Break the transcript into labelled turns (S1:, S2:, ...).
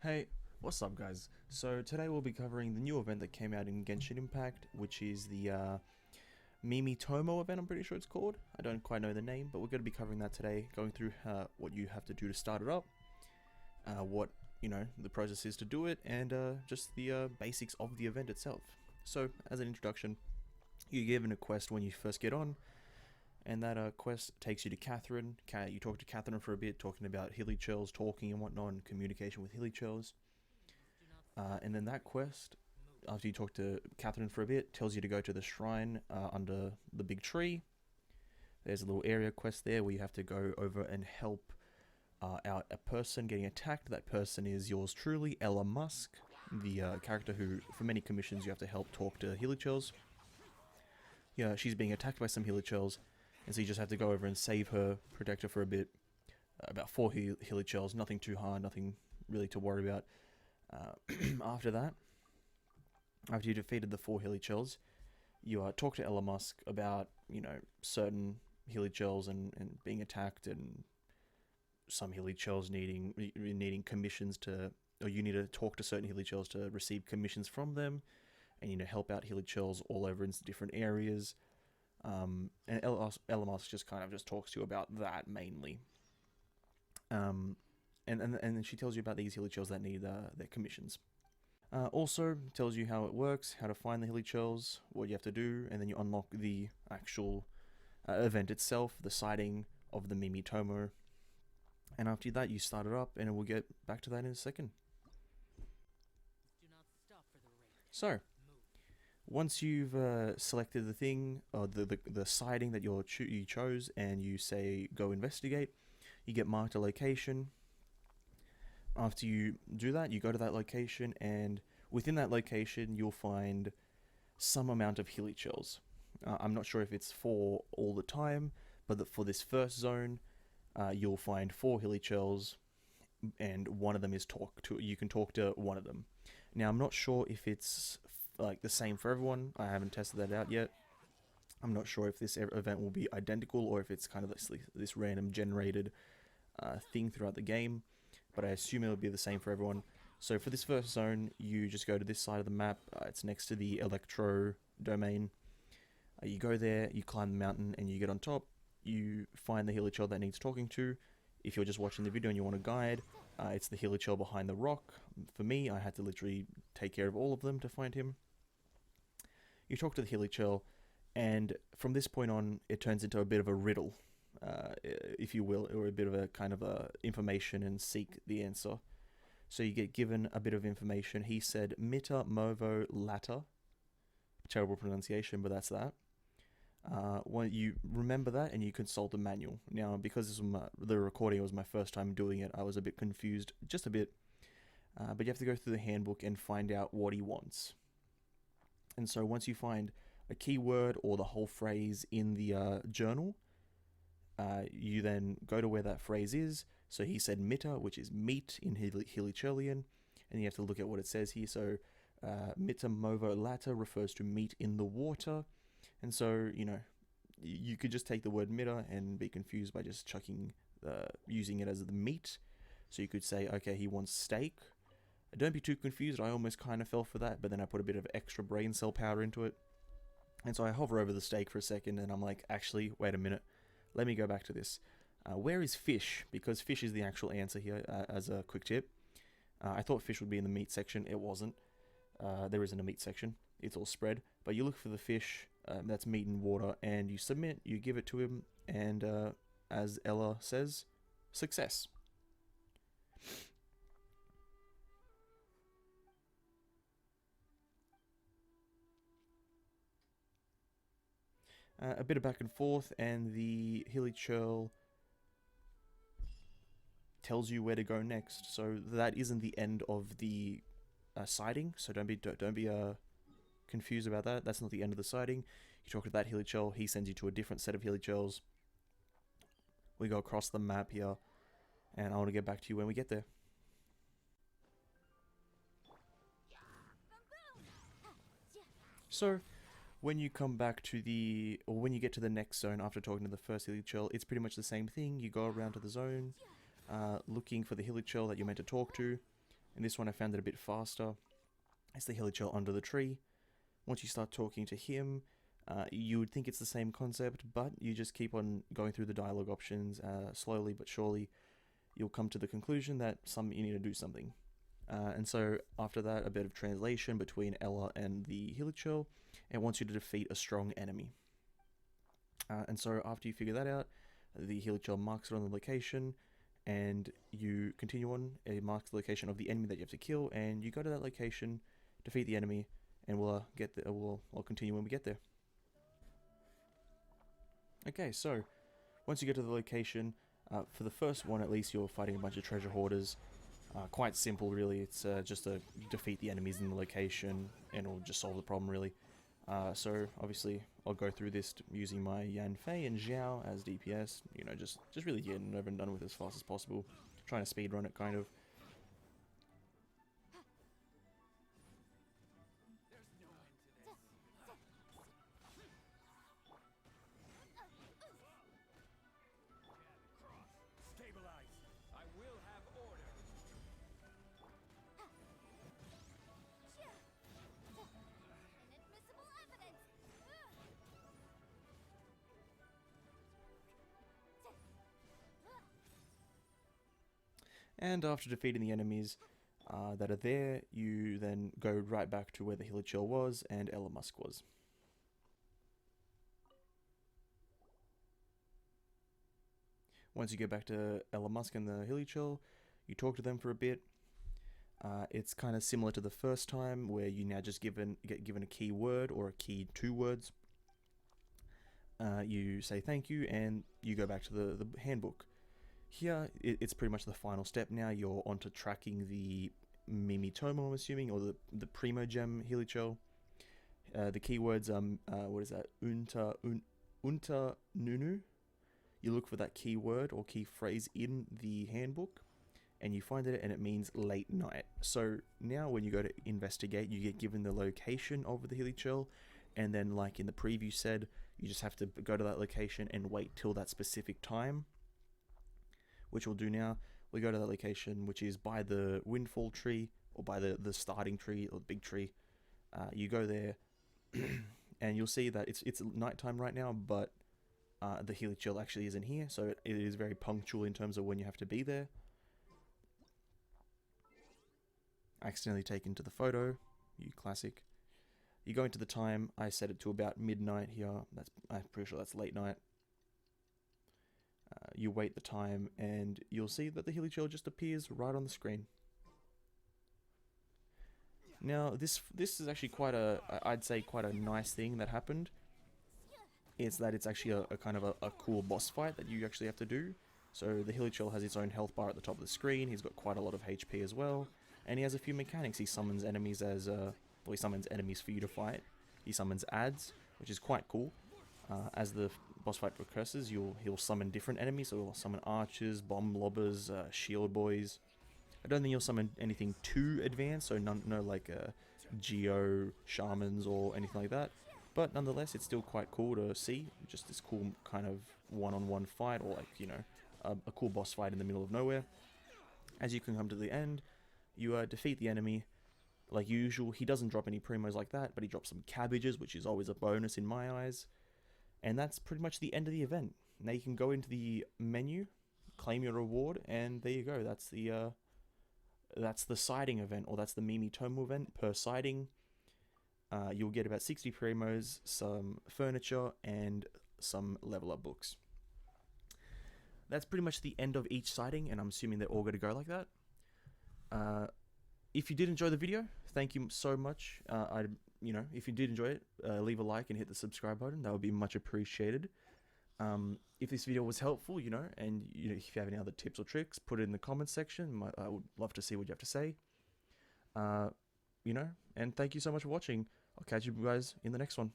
S1: Hey, what's up guys? So today we'll be covering the new event that came out in Genshin Impact, which is the Tomo event, I'm pretty sure it's called. I don't quite know the name, but we're going to be covering that today, going through what you have to do to start it up, what, the process is to do it, and just the basics of the event itself. So, as an introduction, you're given a quest when you first get on, and that quest takes you to Catherine. You talk to Catherine for a bit, talking about Hilichurls, talking and whatnot, and communication with Hilichurls. And then that quest, after you talk to Catherine for a bit, tells you to go to the shrine under the big tree. There's a little area quest there where you have to go over and help out a person getting attacked. That person is yours truly, Ella Musk, the character who, for many commissions, you have to help talk to Hilichurls. Yeah, she's being attacked by some Hilichurls, and so you just have to go over and save her, protect her for a bit. About 4 Hilichurls, nothing too hard, nothing really to worry about. After that, after you defeated the 4 Hilichurls, you talk to Ella Musk about, certain Hilichurls and being attacked, and some Hilichurls needing commissions to, or you need to talk to certain Hilichurls to receive commissions from them, and help out Hilichurls all over in different areas. And Ella Musk just kind of just talks to you about that mainly. And then she tells you about these Hilichurls that need their commissions. Also tells you how it works, how to find the Hilichurls, what you have to do, and then you unlock the actual event itself, the sighting of the Tomo. And after that, you start it up, and we'll get back to that in a second. So, once you've selected the thing, or the sighting that you chose, and you say go investigate, you get marked a location. After you do that, you go to that location, and within that location, you'll find some amount of Hilichurls. I'm not sure if it's for all the time, but for this first zone, you'll find 4 Hilichurls, and one of them is you can talk to one of them. Now, I'm not sure if it's like the same for everyone. I haven't tested that out yet. I'm not sure if this event will be identical, or if it's kind of this random generated thing throughout the game, but I assume it'll be the same for everyone. So for this first zone, you just go to this side of the map. It's next to the Electro domain. You go there, you climb the mountain, and you get on top. You find the Hilichurl that needs talking to. If you're just watching the video and you want a guide, it's the Hilichurl behind the rock. For me, I had to literally take care of all of them to find him. You talk to the Hilichurl, and from this point on, it turns into a bit of a riddle, if you will, or a bit of a kind of a information and seek the answer. So you get given a bit of information. He said Mita Movo Latter. Terrible pronunciation, but that's that. When you remember that, and you consult the manual. Now, because this was the recording was my first time doing it, I was a bit confused, just a bit. But you have to go through the handbook and find out what he wants. And so once you find a keyword or the whole phrase in the journal, you then go to where that phrase is. So he said Mita, which is meat in Hilichurlian, and you have to look at what it says here. So Mita Movo Latter refers to meat in the water. And so, you could just take the word Mita and be confused by just using it as the meat. So you could say, okay, he wants steak. Don't be too confused. I almost kind of fell for that, but then I put a bit of extra brain cell power into it. And so I hover over the steak for a second, and I'm like, actually, wait a minute. Let me go back to this. Where is fish? Because fish is the actual answer here, as a quick tip. I thought fish would be in the meat section. It wasn't. There isn't a meat section. It's all spread. But you look for the fish, that's meat and water, and you submit, you give it to him, and as Ella says, success. A bit of back and forth, and the Hilichurl tells you where to go next. So that isn't the end of the sighting. So don't be confused about that. That's not the end of the sighting. You talk to that Hilichurl. He sends you to a different set of Hilichurls. We go across the map here, and I want to get back to you when we get there. So, when you come back to when you get to the next zone after talking to the first Hilichurl, it's pretty much the same thing. You go around to the zone, looking for the Hilichurl that you're meant to talk to. In this one I found it a bit faster. It's the Hilichurl under the tree. Once you start talking to him, you would think it's the same concept, but you just keep on going through the dialogue options. Slowly but surely you'll come to the conclusion that you need to do something. And so after that, a bit of translation between Ella and the Hilichurl. It wants you to defeat a strong enemy. And so after you figure that out, the Hilichurl marks it on the location, and you continue on. It marks the location of the enemy that you have to kill, and you go to that location, defeat the enemy, and we'll get there. I'll continue when we get there. Okay, so once you get to the location, for the first one at least, you're fighting a bunch of treasure hoarders. Quite simple, really. It's just to defeat the enemies in the location, and it'll just solve the problem, really. So obviously, I'll go through this using my Yanfei and Xiao as DPS. You know, just really getting over and done with as fast as possible. Trying to speedrun it, kind of. And after defeating the enemies that are there, you then go right back to where the Hilichurl was and Ella Musk was. Once you get back to Ella Musk and the Hilichurl, you talk to them for a bit. It's kind of similar to the first time, where you now just get given a key word or a key 2 words. You say thank you, and you go back to the handbook. Here, it's pretty much the final step now. You're onto tracking the Tomo, I'm assuming, or the Primogem Hilichurl. The keywords, what is that? Unta Nunu. You look for that keyword or key phrase in the handbook, and you find it, and it means late night. So now when you go to investigate, you get given the location of the Hilichurl, and then, like in the preview said, you just have to go to that location and wait till that specific time, which we'll do now. We go to that location, which is by the windfall tree, or by the starting tree, or the big tree. You go there, and you'll see that it's nighttime right now, but the Hilichurl actually isn't here, so it is very punctual in terms of when you have to be there. Accidentally taken to the photo, you classic. You go into the time. I set it to about midnight here. I'm pretty sure that's late night. You wait the time, and you'll see that the Hilichurl just appears right on the screen. Now, this is actually I'd say quite a nice thing that happened. Is that it's actually a kind of a cool boss fight that you actually have to do. So the Hilichurl has its own health bar at the top of the screen. He's got quite a lot of HP as well, and he has a few mechanics. He summons enemies he summons enemies for you to fight. He summons adds, which is quite cool. As the boss fight progresses, he'll summon different enemies. So he'll summon archers, bomb lobbers, shield boys. I don't think he'll summon anything too advanced, so no like geo shamans or anything like that. But nonetheless, it's still quite cool to see. Just this cool kind of one-on-one fight, or like, you know, a cool boss fight in the middle of nowhere. As you can come to the end, you defeat the enemy. Like usual, he doesn't drop any primos like that, but he drops some cabbages, which is always a bonus in my eyes. And that's pretty much the end of the event. Now you can go into the menu, claim your reward, and there you go. That's the siding event, or that's the Tomo event. Per siding, you'll get about 60 primos, some furniture, and some level up books. That's pretty much the end of each siding, and I'm assuming they're all going to go like that. If you did enjoy the video, thank you so much. If you did enjoy it, leave a like and hit the subscribe button. That would be much appreciated. If this video was helpful, and if you have any other tips or tricks, put it in the comments section. I would love to see what you have to say. And thank you so much for watching. I'll catch you guys in the next one.